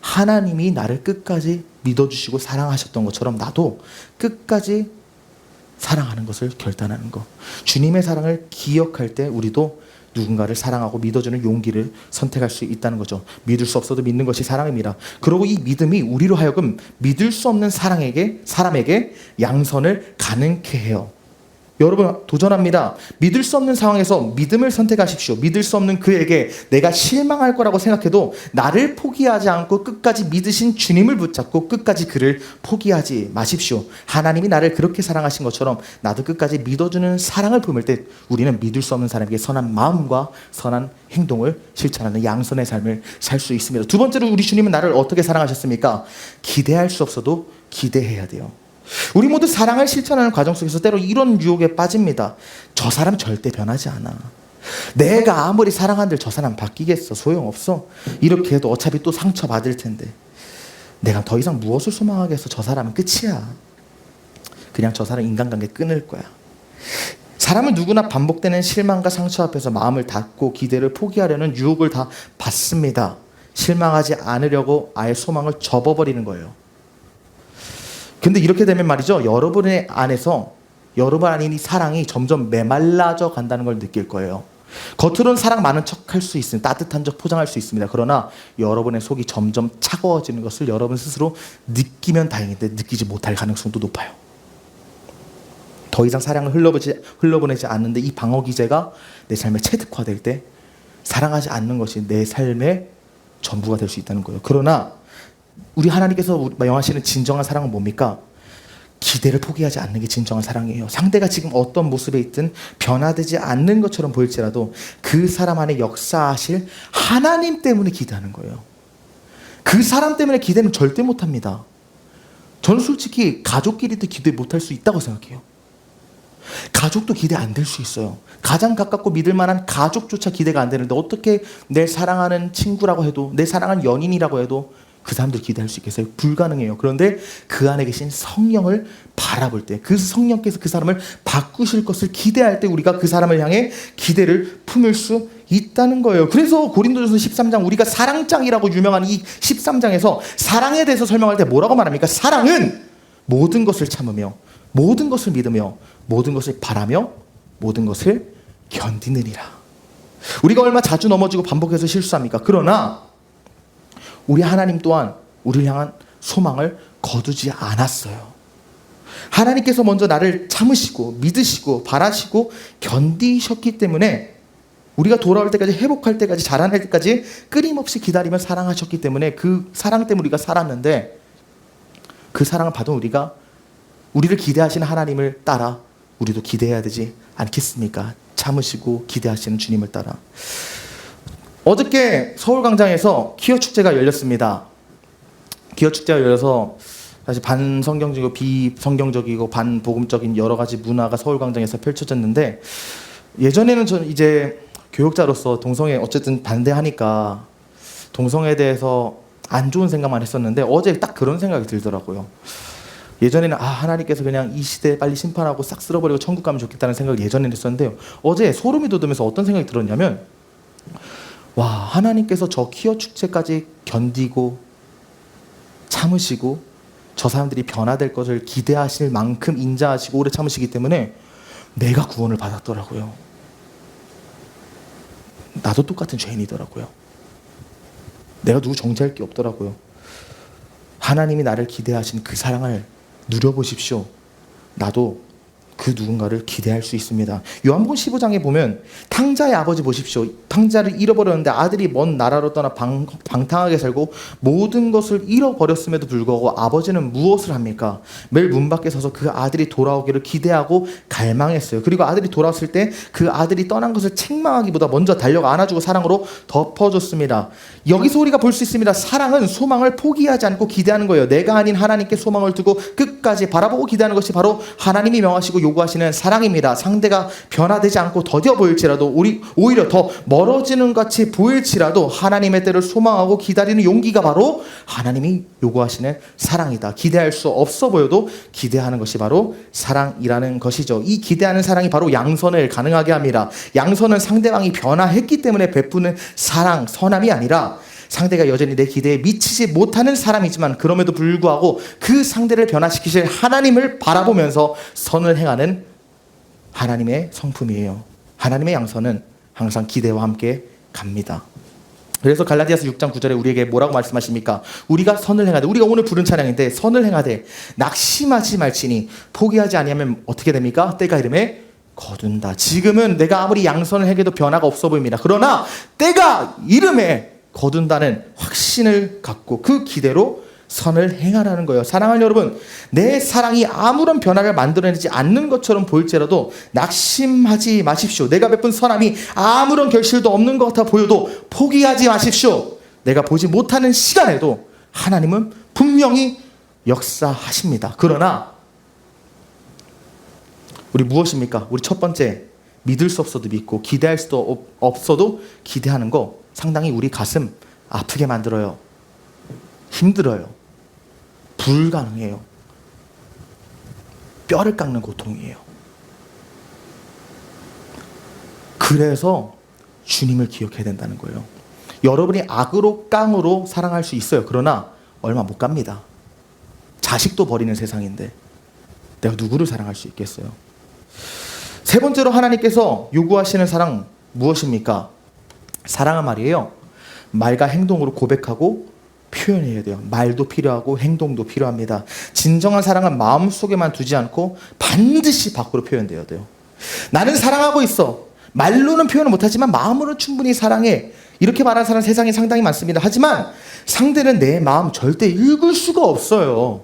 하나님이 나를 끝까지 믿어주시고 사랑하셨던 것처럼 나도 끝까지 사랑하는 것을 결단하는 것. 주님의 사랑을 기억할 때 우리도 누군가를 사랑하고 믿어주는 용기를 선택할 수 있다는 거죠. 믿을 수 없어도 믿는 것이 사랑입니다. 그리고 이 믿음이 우리로 하여금 믿을 수 없는 사람에게 양선을 가능케 해요. 여러분 도전합니다. 믿을 수 없는 상황에서 믿음을 선택하십시오. 믿을 수 없는 그에게 내가 실망할 거라고 생각해도 나를 포기하지 않고 끝까지 믿으신 주님을 붙잡고 끝까지 그를 포기하지 마십시오. 하나님이 나를 그렇게 사랑하신 것처럼 나도 끝까지 믿어주는 사랑을 품을 때 우리는 믿을 수 없는 사람에게 선한 마음과 선한 행동을 실천하는 양선의 삶을 살 수 있습니다. 두 번째로 우리 주님은 나를 어떻게 사랑하셨습니까? 기대할 수 없어도 기대해야 돼요. 우리 모두 사랑을 실천하는 과정 속에서 때로 이런 유혹에 빠집니다. 저 사람 절대 변하지 않아. 내가 아무리 사랑한들 저 사람 바뀌겠어. 소용없어. 이렇게 해도 어차피 또 상처받을 텐데 내가 더 이상 무엇을 소망하겠어. 저 사람은 끝이야. 그냥 저 사람 인간관계 끊을 거야. 사람은 누구나 반복되는 실망과 상처 앞에서 마음을 닫고 기대를 포기하려는 유혹을 다 받습니다. 실망하지 않으려고 아예 소망을 접어버리는 거예요. 근데 이렇게 되면 말이죠. 여러분의 안에서 여러분 안에 이 사랑이 점점 메말라져 간다는 걸 느낄 거예요. 겉으로는 사랑 많은 척 할 수 있습니다. 따뜻한 척 포장할 수 있습니다. 그러나 여러분의 속이 점점 차가워지는 것을 여러분 스스로 느끼면 다행인데 느끼지 못할 가능성도 높아요. 더 이상 사랑을 흘러보내지 않는데 이 방어 기제가 내 삶에 체득화될 때 사랑하지 않는 것이 내 삶의 전부가 될 수 있다는 거예요. 그러나 우리 하나님께서 명하시는 진정한 사랑은 뭡니까? 기대를 포기하지 않는 게 진정한 사랑이에요. 상대가 지금 어떤 모습에 있든 변화되지 않는 것처럼 보일지라도 그 사람 안에 역사하실 하나님 때문에 기대하는 거예요. 그 사람 때문에 기대는 절대 못합니다. 저는 솔직히 가족끼리도 기대 못할 수 있다고 생각해요. 가족도 기대 안 될 수 있어요. 가장 가깝고 믿을 만한 가족조차 기대가 안 되는데 어떻게 내 사랑하는 친구라고 해도 내 사랑하는 연인이라고 해도 그 사람들 기대할 수 있겠어요? 불가능해요. 그런데 그 안에 계신 성령을 바라볼 때 그 성령께서 그 사람을 바꾸실 것을 기대할 때 우리가 그 사람을 향해 기대를 품을 수 있다는 거예요. 그래서 고린도전서 13장 우리가 사랑장이라고 유명한 이 13장에서 사랑에 대해서 설명할 때 뭐라고 말합니까? 사랑은 모든 것을 참으며 모든 것을 믿으며 모든 것을 바라며 모든 것을 견디느니라. 우리가 얼마 자주 넘어지고 반복해서 실수합니까? 그러나 우리 하나님 또한 우리를 향한 소망을 거두지 않았어요. 하나님께서 먼저 나를 참으시고 믿으시고 바라시고 견디셨기 때문에 우리가 돌아올 때까지 회복할 때까지 자라날 때까지 끊임없이 기다리며 사랑하셨기 때문에 그 사랑 때문에 우리가 살았는데 그 사랑을 받은 우리가 우리를 기대하시는 하나님을 따라 우리도 기대해야 되지 않겠습니까? 참으시고 기대하시는 주님을 따라. 어저께 서울광장에서 퀴어축제가 열렸습니다. 퀴어축제가 열려서 사실 반성경적이고 비성경적이고 반복음적인 여러 가지 문화가 서울광장에서 펼쳐졌는데 예전에는 저는 이제 교육자로서 동성애 어쨌든 반대하니까 동성애에 대해서 안 좋은 생각만 했었는데 어제 딱 그런 생각이 들더라고요. 예전에는 하나님께서 그냥 이 시대에 빨리 심판하고 싹 쓸어버리고 천국 가면 좋겠다는 생각을 예전에는 했었는데요. 어제 소름이 돋으면서 어떤 생각이 들었냐면 와, 하나님께서 저 퀴어 축제까지 견디고 참으시고 저 사람들이 변화될 것을 기대하실 만큼 인자하시고 오래 참으시기 때문에 내가 구원을 받았더라고요. 나도 똑같은 죄인이더라고요. 내가 누구 정죄할 게 없더라고요. 하나님이 나를 기대하신 그 사랑을 누려보십시오. 나도 그 누군가를 기대할 수 있습니다. 요한복음 15장에 보면 탕자의 아버지 보십시오. 탕자를 잃어버렸는데 아들이 먼 나라로 떠나 방탕하게 살고 모든 것을 잃어버렸음에도 불구하고 아버지는 무엇을 합니까? 매일 문 밖에 서서 그 아들이 돌아오기를 기대하고 갈망했어요. 그리고 아들이 돌아왔을 때 그 아들이 떠난 것을 책망하기보다 먼저 달려가 안아주고 사랑으로 덮어줬습니다. 여기서 우리가 볼 수 있습니다. 사랑은 소망을 포기하지 않고 기대하는 거예요. 내가 아닌 하나님께 소망을 두고 끝까지 바라보고 기대하는 것이 바로 하나님이 명하시고 요구하시는 사랑입니다. 상대가 변화되지 않고 더뎌 보일지라도 오히려 더 멀어지는 것 같이 보일지라도 하나님의 때를 소망하고 기다리는 용기가 바로 하나님이 요구하시는 사랑이다. 기대할 수 없어 보여도 기대하는 것이 바로 사랑이라는 것이죠. 이 기대하는 사랑이 바로 양선을 가능하게 합니다. 양선은 상대방이 변화했기 때문에 베푸는 사랑, 선함이 아니라 상대가 여전히 내 기대에 미치지 못하는 사람이지만 그럼에도 불구하고 그 상대를 변화시키실 하나님을 바라보면서 선을 행하는 하나님의 성품이에요. 하나님의 양선은 항상 기대와 함께 갑니다. 그래서 갈라디아서 6장 9절에 우리에게 뭐라고 말씀하십니까? 우리가 선을 행하되, 우리가 오늘 부른 찬양인데 선을 행하되 낙심하지 말지니 포기하지 아니하면 어떻게 됩니까? 때가 이름에 거둔다. 지금은 내가 아무리 양선을 행해도 변화가 없어 보입니다. 그러나 때가 이름에 거둔다는 확신을 갖고 그 기대로 선을 행하라는 거예요. 사랑하는 여러분, 내 사랑이 아무런 변화를 만들어내지 않는 것처럼 보일지라도 낙심하지 마십시오. 내가 베푼 선함이 아무런 결실도 없는 것 같아 보여도 포기하지 마십시오. 내가 보지 못하는 시간에도 하나님은 분명히 역사하십니다. 그러나 우리 무엇입니까? 우리 첫 번째, 믿을 수 없어도 믿고 기대할 수도 없어도 기대하는 거 상당히 우리 가슴 아프게 만들어요. 힘들어요. 불가능해요. 뼈를 깎는 고통이에요. 그래서 주님을 기억해야 된다는 거예요. 여러분이 악으로 깡으로 사랑할 수 있어요. 그러나 얼마 못 갑니다. 자식도 버리는 세상인데 내가 누구를 사랑할 수 있겠어요? 세 번째로 하나님께서 요구하시는 사랑 무엇입니까? 사랑은 말이에요. 말과 행동으로 고백하고 표현해야 돼요. 말도 필요하고 행동도 필요합니다. 진정한 사랑은 마음속에만 두지 않고 반드시 밖으로 표현되어야 돼요. 나는 사랑하고 있어. 말로는 표현을 못하지만 마음으로는 충분히 사랑해. 이렇게 말하는 사람 세상에 상당히 많습니다. 하지만 상대는 내 마음 절대 읽을 수가 없어요.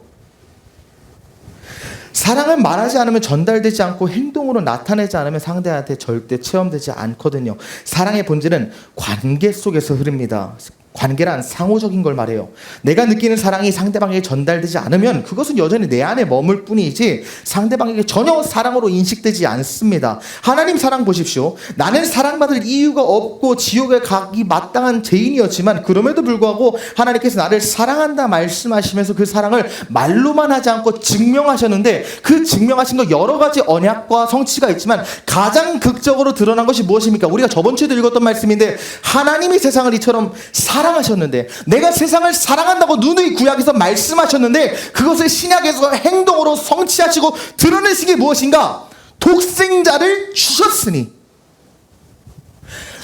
사랑을 말하지 않으면 전달되지 않고 행동으로 나타내지 않으면 상대한테 절대 체험되지 않거든요. 사랑의 본질은 관계 속에서 흐릅니다. 관계란 상호적인 걸 말해요. 내가 느끼는 사랑이 상대방에게 전달되지 않으면 그것은 여전히 내 안에 머물 뿐이지 상대방에게 전혀 사랑으로 인식되지 않습니다. 하나님 사랑 보십시오. 나는 사랑받을 이유가 없고 지옥에 가기 마땅한 죄인이었지만 그럼에도 불구하고 하나님께서 나를 사랑한다 말씀하시면서 그 사랑을 말로만 하지 않고 증명하셨는데 그 증명하신 거 여러 가지 언약과 성취가 있지만 가장 극적으로 드러난 것이 무엇입니까? 우리가 저번 주에도 읽었던 말씀인데 하나님이 세상을 이처럼 사랑하셨는데 내가 세상을 사랑한다고 누누이 구약에서 말씀하셨는데 그것을 신약에서 행동으로 성취하시고 드러내신 게 무엇인가? 독생자를 주셨으니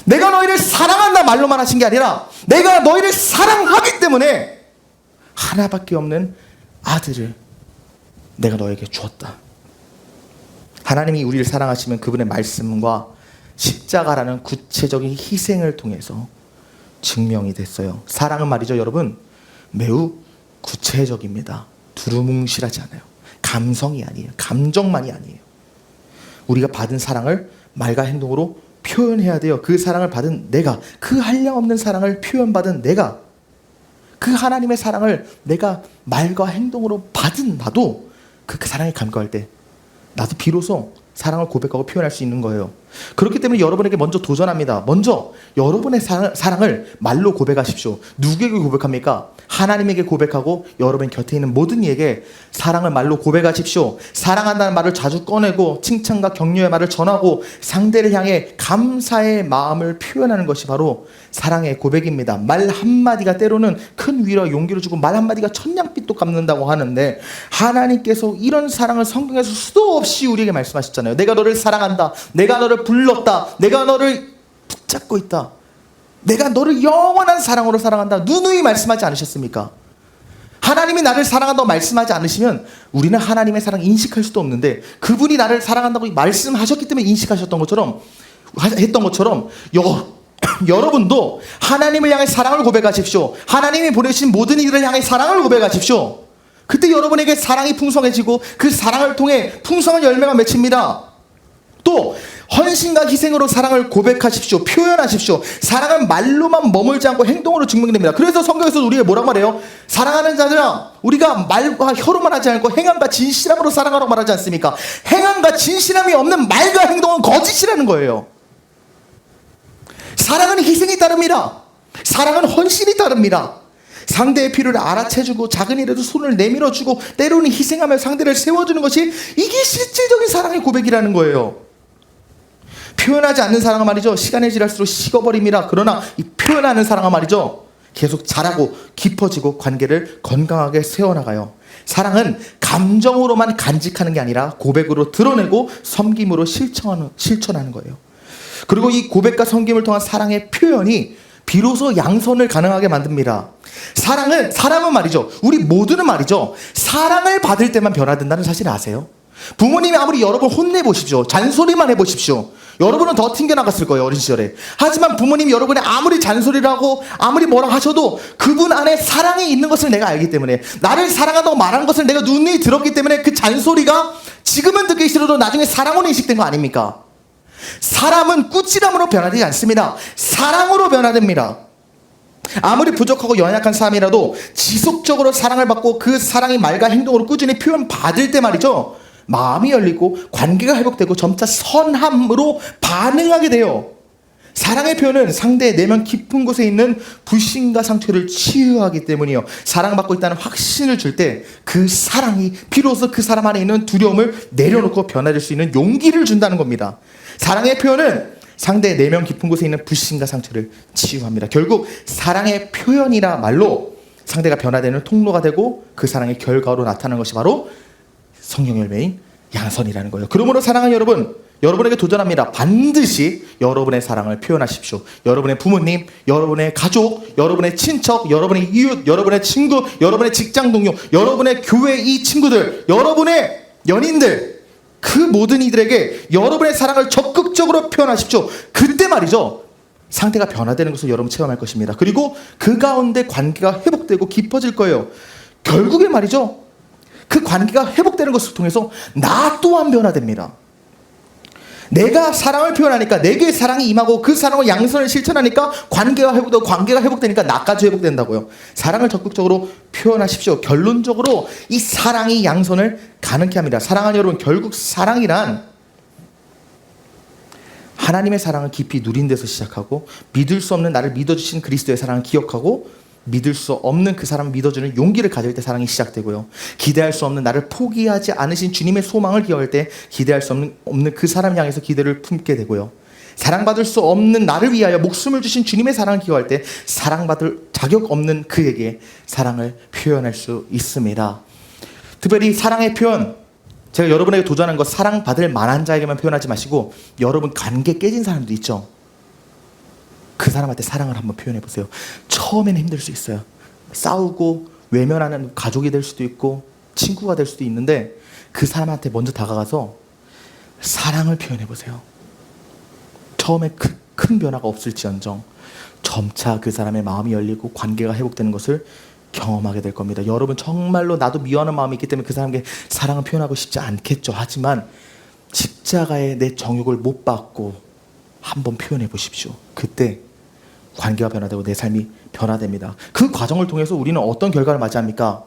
내가 너희를 사랑한다 말로만 하신 게 아니라 내가 너희를 사랑하기 때문에 하나밖에 없는 아들을 내가 너에게 주었다. 하나님이 우리를 사랑하시면 그분의 말씀과 십자가라는 구체적인 희생을 통해서 증명이 됐어요. 사랑은 말이죠, 여러분, 매우 구체적입니다. 두루뭉실하지 않아요. 감성이 아니에요. 감정만이 아니에요. 우리가 받은 사랑을 말과 행동으로 표현해야 돼요. 그 사랑을 받은 내가, 그 한량없는 사랑을 표현받은 내가, 그 하나님의 사랑을 내가 말과 행동으로 받은 나도 그 사랑에 감격할 때 나도 비로소 사랑을 고백하고 표현할 수 있는 거예요. 그렇기 때문에 여러분에게 먼저 도전합니다. 먼저 여러분의 사랑을 말로 고백하십시오. 누구에게 고백합니까? 하나님에게 고백하고 여러분 곁에 있는 모든 이에게 사랑을 말로 고백하십시오. 사랑한다는 말을 자주 꺼내고 칭찬과 격려의 말을 전하고 상대를 향해 감사의 마음을 표현하는 것이 바로 사랑의 고백입니다. 말 한마디가 때로는 큰 위로와 용기를 주고 말 한마디가 천냥빚도 갚는다고 하는데 하나님께서 이런 사랑을 성경에서 수도 없이 우리에게 말씀하셨잖아요. 내가 너를 사랑한다. 내가 너를 불렀다. 내가 너를 붙잡고 있다. 내가 너를 영원한 사랑으로 사랑한다. 누누이 말씀하지 않으셨습니까? 하나님이 나를 사랑한다고 말씀하지 않으시면 우리는 하나님의 사랑 인식할 수도 없는데, 그분이 나를 사랑한다고 말씀하셨기 때문에 인식하셨던 것처럼, 했던 것처럼 여러분도 하나님을 향해 사랑을 고백하십시오. 하나님이 보내신 모든 이들을 향해 사랑을 고백하십시오. 그때 여러분에게 사랑이 풍성해지고 그 사랑을 통해 풍성한 열매가 맺힙니다. 또 헌신과 희생으로 사랑을 고백하십시오. 표현하십시오. 사랑은 말로만 머물지 않고 행동으로 증명됩니다. 그래서 성경에서 우리가 뭐라고 말해요? 사랑하는 자들아, 우리가 말과 혀로만 하지 않고 행함과 진실함으로 사랑하라고 말하지 않습니까? 행함과 진실함이 없는 말과 행동은 거짓이라는 거예요. 사랑은 희생이 따릅니다. 사랑은 헌신이 따릅니다. 상대의 필요를 알아채주고 작은 일에도 손을 내밀어주고 때로는 희생하며 상대를 세워주는 것이, 이게 실질적인 사랑의 고백이라는 거예요. 표현하지 않는 사랑은 말이죠, 시간이 지날수록 식어버립니다. 그러나 이 표현하는 사랑은 말이죠, 계속 자라고 깊어지고 관계를 건강하게 세워나가요. 사랑은 감정으로만 간직하는 게 아니라 고백으로 드러내고 섬김으로 실천하는 거예요. 그리고 이 고백과 섬김을 통한 사랑의 표현이 비로소 양선을 가능하게 만듭니다. 사람은 말이죠, 우리 모두는 말이죠, 사랑을 받을 때만 변화된다는 사실 아세요? 부모님이 아무리 여러분 혼내보십시오, 잔소리만 해보십시오, 여러분은 더 튕겨나갔을 거예요, 어린 시절에. 하지만 부모님이 여러분이 아무리 잔소리를 하고 아무리 뭐라 하셔도 그분 안에 사랑이 있는 것을 내가 알기 때문에, 나를 사랑한다고 말하는 것을 내가 눈이 들었기 때문에 그 잔소리가 지금은 듣기 싫어도 나중에 사랑으로 인식된 거 아닙니까? 사람은 꾸지람으로 변화되지 않습니다. 사랑으로 변화됩니다. 아무리 부족하고 연약한 사람이라도 지속적으로 사랑을 받고 그 사랑의 말과 행동으로 꾸준히 표현받을 때 말이죠, 마음이 열리고 관계가 회복되고 점차 선함으로 반응하게 돼요. 사랑의 표현은 상대의 내면 깊은 곳에 있는 불신과 상처를 치유하기 때문이에요. 사랑받고 있다는 확신을 줄 때 그 사랑이 비로소 그 사람 안에 있는 두려움을 내려놓고 변화될 수 있는 용기를 준다는 겁니다. 사랑의 표현은 상대의 내면 깊은 곳에 있는 불신과 상처를 치유합니다. 결국 사랑의 표현이라 말로 상대가 변화되는 통로가 되고 그 사랑의 결과로 나타나는 것이 바로 성령 열매인 양선이라는 거예요. 그러므로 사랑하는 여러분, 여러분에게 도전합니다. 반드시 여러분의 사랑을 표현하십시오. 여러분의 부모님, 여러분의 가족, 여러분의 친척, 여러분의 이웃, 여러분의 친구, 여러분의 직장 동료, 여러분의 교회 이 친구들, 여러분의 연인들, 그 모든 이들에게 여러분의 사랑을 적극적으로 표현하십시오. 그때 말이죠, 상태가 변화되는 것을 여러분 체험할 것입니다. 그리고 그 가운데 관계가 회복되고 깊어질 거예요. 결국에 말이죠, 그 관계가 회복되는 것을 통해서 나 또한 변화됩니다. 내가 사랑을 표현하니까, 내게 사랑이 임하고 그 사랑을 양선을 실천하니까 관계가 회복되고, 관계가 회복되니까 나까지 회복된다고요. 사랑을 적극적으로 표현하십시오. 결론적으로 이 사랑이 양선을 가능케 합니다. 사랑하는 여러분, 결국 사랑이란 하나님의 사랑을 깊이 누린 데서 시작하고, 믿을 수 없는 나를 믿어주신 그리스도의 사랑을 기억하고, 믿을 수 없는 그 사람을 믿어주는 용기를 가질 때 사랑이 시작되고요. 기대할 수 없는 나를 포기하지 않으신 주님의 소망을 기억할 때 기대할 수 없는 그 사람 향해서 기대를 품게 되고요. 사랑받을 수 없는 나를 위하여 목숨을 주신 주님의 사랑을 기억할 때 사랑받을 자격 없는 그에게 사랑을 표현할 수 있습니다. 특별히 사랑의 표현, 제가 여러분에게 도전한 것, 사랑받을 만한 자에게만 표현하지 마시고 여러분 관계 깨진 사람도 있죠. 그 사람한테 사랑을 한번 표현해 보세요. 처음에는 힘들 수 있어요. 싸우고 외면하는 가족이 될 수도 있고 친구가 될 수도 있는데 그 사람한테 먼저 다가가서 사랑을 표현해 보세요. 처음에 큰 변화가 없을지언정 점차 그 사람의 마음이 열리고 관계가 회복되는 것을 경험하게 될 겁니다. 여러분 정말로 나도 미워하는 마음이 있기 때문에 그 사람에게 사랑을 표현하고 싶지 않겠죠. 하지만 십자가에 내 정욕을 못 받고 한번 표현해 보십시오. 그때 관계가 변화되고 내 삶이 변화됩니다. 그 과정을 통해서 우리는 어떤 결과를 맞이합니까?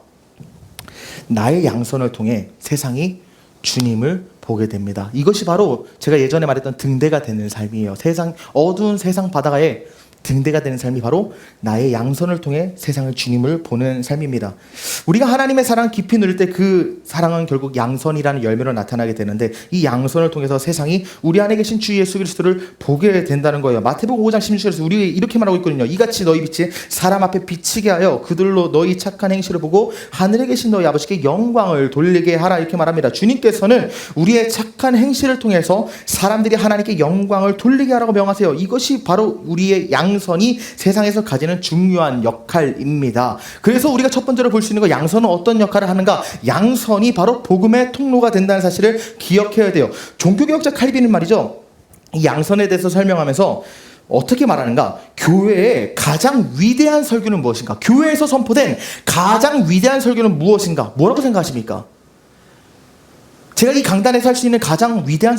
나의 양선을 통해 세상이 주님을 보게 됩니다. 이것이 바로 제가 예전에 말했던 등대가 되는 삶이에요. 어두운 세상 바다에 등대가 되는 삶이 바로 나의 양선을 통해 세상을 주님을 보는 삶입니다. 우리가 하나님의 사랑 깊이 누릴 때 그 사랑은 결국 양선이라는 열매로 나타나게 되는데 이 양선을 통해서 세상이 우리 안에 계신 주 예수 그리스도를 보게 된다는 거예요. 마태복음 5장 16절에서 우리 이렇게 말하고 있거든요. 이같이 너희 빛이 사람 앞에 비치게 하여 그들로 너희 착한 행실을 보고 하늘에 계신 너희 아버지께 영광을 돌리게 하라 이렇게 말합니다. 주님께서는 우리의 착한 행실을 통해서 사람들이 하나님께 영광을 돌리게 하라고 명하세요. 이것이 바로 우리의 양 양선이 세상에서 가지는 중요한 역할입니다. 그래서 우리가 첫 번째로 볼 수 있는 거, 양선은 어떤 역할을 하는가? 양선이 바로 복음의 통로가 된다는 사실을 기억해야 돼요. 종교개혁자 칼빈은 말이죠, 이 양선에 대해서 설명하면서 어떻게 말하는가? 교회의 가장 위대한 설교는 무엇인가? 교회에서 선포된 가장 위대한 설교는 무엇인가? 뭐라고 생각하십니까? 제가 이 강단에서 할 수 있는 가장 위대한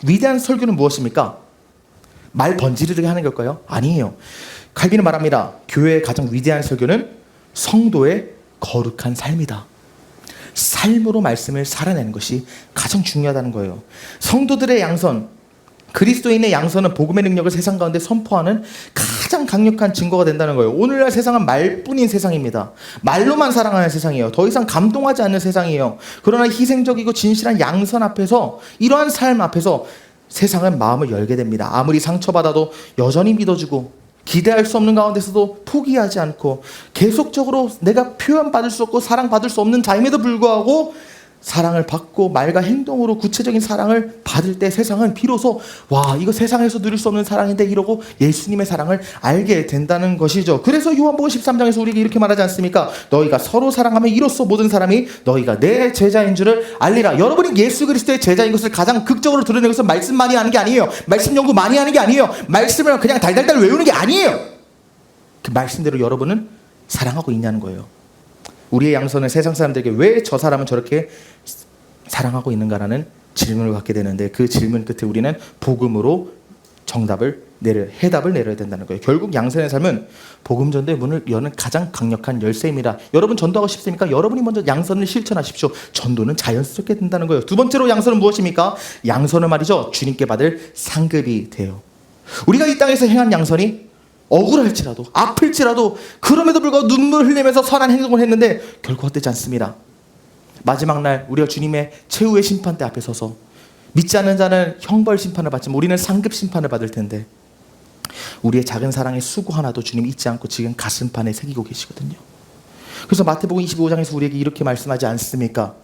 위대한 설교는 무엇입니까? 말 번지르르게 하는 걸까요? 아니에요. 칼빈은 말합니다. 교회의 가장 위대한 설교는 성도의 거룩한 삶이다. 삶으로 말씀을 살아내는 것이 가장 중요하다는 거예요. 성도들의 양선, 그리스도인의 양선은 복음의 능력을 세상 가운데 선포하는 가장 강력한 증거가 된다는 거예요. 오늘날 세상은 말뿐인 세상입니다. 말로만 사랑하는 세상이에요. 더 이상 감동하지 않는 세상이에요. 그러나 희생적이고 진실한 양선 앞에서, 이러한 삶 앞에서 세상은 마음을 열게 됩니다. 아무리 상처받아도 여전히 믿어주고, 기대할 수 없는 가운데서도 포기하지 않고, 계속적으로 내가 표현받을 수 없고 사랑받을 수 없는 자임에도 불구하고 사랑을 받고 말과 행동으로 구체적인 사랑을 받을 때 세상은 비로소 와, 이거 세상에서 누릴 수 없는 사랑인데, 이러고 예수님의 사랑을 알게 된다는 것이죠. 그래서 요한복음 13장에서 우리에게 이렇게 말하지 않습니까? 너희가 서로 사랑하면 이로써 모든 사람이 너희가 내 제자인 줄을 알리라. 여러분이 예수 그리스도의 제자인 것을 가장 극적으로 드러내는 것은 말씀 많이 하는 게 아니에요. 말씀 연구 많이 하는 게 아니에요. 말씀을 그냥 달달달 외우는 게 아니에요. 그 말씀대로 여러분은 사랑하고 있냐는 거예요. 우리의 양선은 세상 사람들에게 왜 저 사람은 저렇게 사랑하고 있는가라는 질문을 갖게 되는데, 그 질문 끝에 우리는 복음으로 해답을 내려야 된다는 거예요. 결국 양선의 삶은 복음 전도의 문을 여는 가장 강력한 열쇠입니다. 여러분 전도하고 싶습니까? 여러분이 먼저 양선을 실천하십시오. 전도는 자연스럽게 된다는 거예요. 두 번째로 양선은 무엇입니까? 양선은 말이죠, 주님께 받을 상급이 돼요. 우리가 이 땅에서 행한 양선이 억울할지라도, 아플지라도, 그럼에도 불구하고 눈물 흘리면서 선한 행동을 했는데 결코 헛되지 않습니다. 마지막 날 우리가 주님의 최후의 심판대 앞에 서서 믿지 않는 자는 형벌 심판을 받지만 우리는 상급 심판을 받을 텐데, 우리의 작은 사랑의 수고 하나도 주님 잊지 않고 지금 가슴판에 새기고 계시거든요. 그래서 마태복음 25장에서 우리에게 이렇게 말씀하지 않습니까?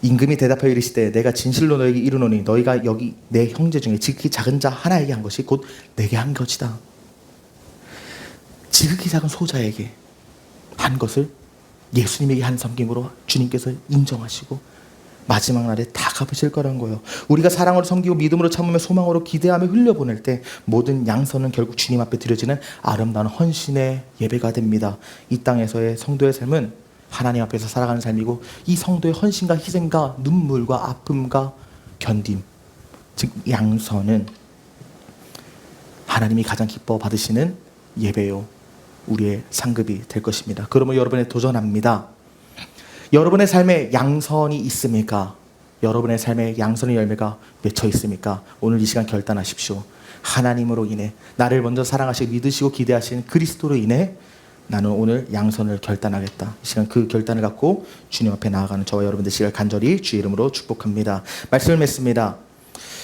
임금이 대답하여 이르시되 내가 진실로 너에게 이르노니 너희가 여기 내 형제 중에 지극히 작은 자 하나에게 한 것이 곧 내게 한 것이다. 지극히 작은 소자에게 한 것을 예수님에게 한 섬김으로 주님께서 인정하시고 마지막 날에 다 갚으실 거라는 거예요. 우리가 사랑으로 섬기고 믿음으로 참으며 소망으로 기대하며 흘려보낼 때 모든 양선은 결국 주님 앞에 드려지는 아름다운 헌신의 예배가 됩니다. 이 땅에서의 성도의 삶은 하나님 앞에서 살아가는 삶이고, 이 성도의 헌신과 희생과 눈물과 아픔과 견딤, 즉 양선은 하나님이 가장 기뻐 받으시는 예배요, 우리의 상급이 될 것입니다. 그러면 여러분에 도전합니다. 여러분의 삶에 양선이 있습니까? 여러분의 삶에 양선의 열매가 맺혀 있습니까? 오늘 이 시간 결단하십시오. 하나님으로 인해, 나를 먼저 사랑하시고 믿으시고 기대하시는 그리스도로 인해 나는 오늘 양선을 결단하겠다. 이 시간 그 결단을 갖고 주님 앞에 나아가는 저와 여러분 되시길 간절히 주의 이름으로 축복합니다. 말씀을 맺습니다.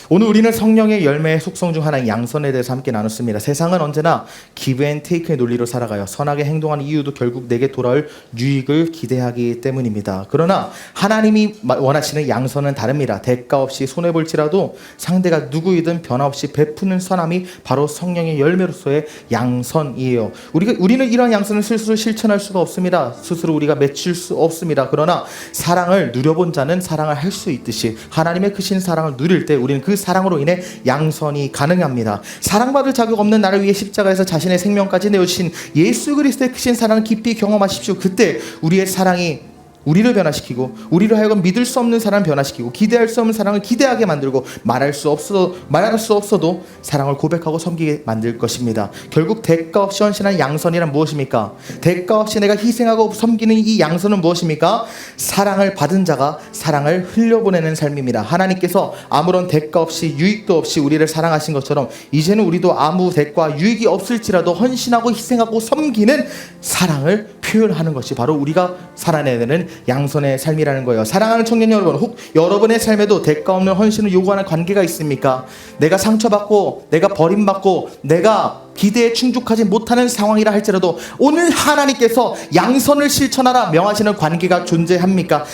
오늘 우리는 성령의 열매의 속성 중 하나인 양선에 대해서 함께 나눴습니다. 세상은 언제나 기브 앤 테이크의 논리로 살아가요. 선하게 행동하는 이유도 결국 내게 돌아올 유익을 기대하기 때문입니다. 그러나 하나님이 원하시는 양선은 다릅니다. 대가 없이 손해볼지라도 상대가 누구이든 변화없이 베푸는 선함이 바로 성령의 열매로서의 양선이에요. 우리는 이런 양선을 스스로 실천할 수가 없습니다. 스스로 우리가 맺힐 수 없습니다. 그러나 사랑을 누려본 자는 사랑을 할 수 있듯이 하나님의 크신 사랑을 누릴 때 우리는 그 사랑으로 인해 양선이 가능합니다. 사랑받을 자격 없는 나를 위해 십자가에서 자신의 생명까지 내어주신 예수 그리스도의 크신 사랑을 깊이 경험하십시오. 그때 우리의 사랑이 우리를 변화시키고, 우리로 하여금 믿을 수 없는 사람을 변화시키고, 기대할 수 없는 사랑을 기대하게 만들고, 말할 수 없어도 사랑을 고백하고 섬기게 만들 것입니다. 결국 대가 없이 헌신한 양선이란 무엇입니까? 대가 없이 내가 희생하고 섬기는 이 양선은 무엇입니까? 사랑을 받은 자가 사랑을 흘려보내는 삶입니다. 하나님께서 아무런 대가 없이 유익도 없이 우리를 사랑하신 것처럼 이제는 우리도 아무 대가 유익이 없을지라도 헌신하고 희생하고 섬기는 사랑을 표현하는 것이 바로 우리가 살아내야 되는 양선의 삶이라는 거예요. 사랑하는 청년 여러분, 혹 여러분의 삶에도 대가 없는 헌신을 요구하는 관계가 있습니까? 내가 상처받고, 내가 버림받고, 내가 기대에 충족하지 못하는 상황이라 할지라도 오늘 하나님께서 양선을 실천하라 명하시는 관계가 존재합니까?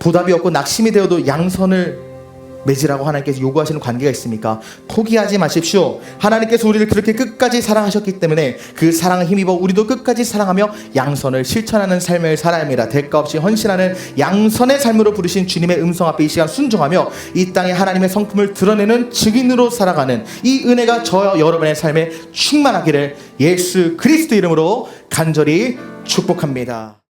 보답이 없고 낙심이 되어도 양선을 맺으라고 하나님께서 요구하시는 관계가 있습니까? 포기하지 마십시오. 하나님께서 우리를 그렇게 끝까지 사랑하셨기 때문에 그 사랑을 힘입어 우리도 끝까지 사랑하며 양선을 실천하는 삶을 살아야 합니다. 대가 없이 헌신하는 양선의 삶으로 부르신 주님의 음성 앞에 이 시간 순종하며 이 땅에 하나님의 성품을 드러내는 증인으로 살아가는 이 은혜가 저와 여러분의 삶에 충만하기를 예수 그리스도 이름으로 간절히 축복합니다.